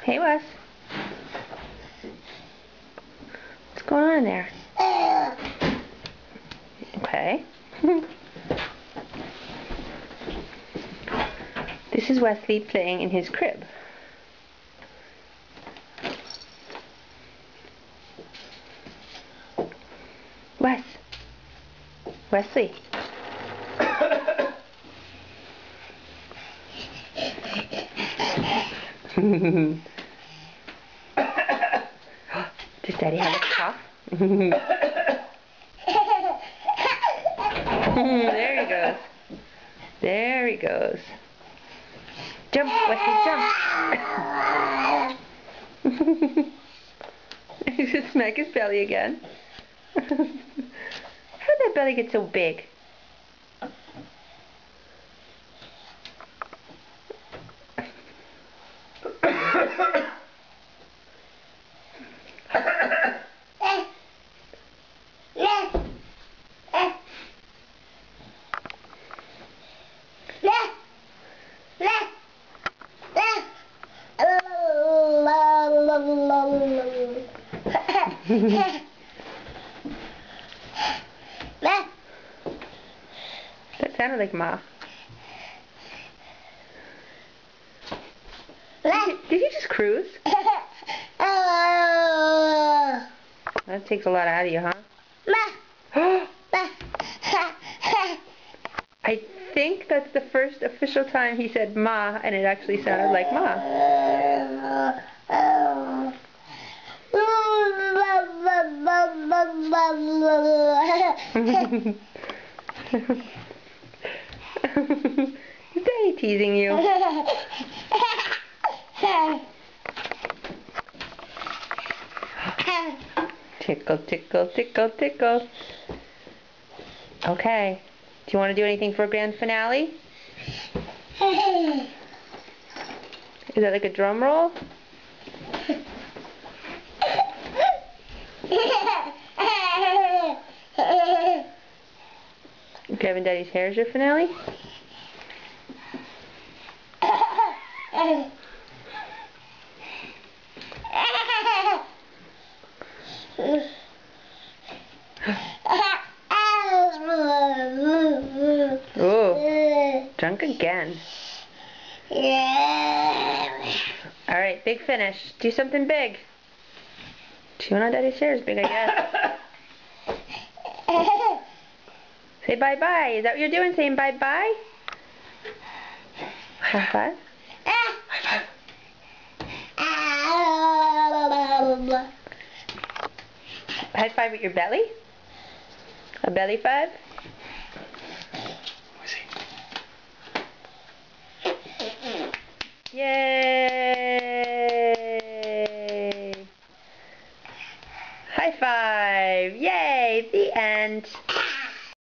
Hey, Wes. What's going on in there? Okay. This is Wesley playing in his crib. Wesley. Does Daddy have a cough? There he goes. There he goes. Jump, Wesley, jump. He's just smack his belly again. How did that belly get so big? That sounded like Ma. Did he just cruise? That takes a lot out of you, huh? I think that's the first official time he said Ma, and it actually sounded like Ma. Is Daddy teasing you? Tickle, tickle, tickle, tickle. Okay. Do you want to do anything for a grand finale? Is that like a drum roll? Grabbing Daddy's hair is your finale? Oh, drunk again. Alright, big finish. Do something big. Chewing on Daddy's hair is big, I guess. Say bye-bye. Is that what you're doing? Saying bye-bye? High five? High five. High five with your belly? A belly five? Yay! High five! Yay! The end.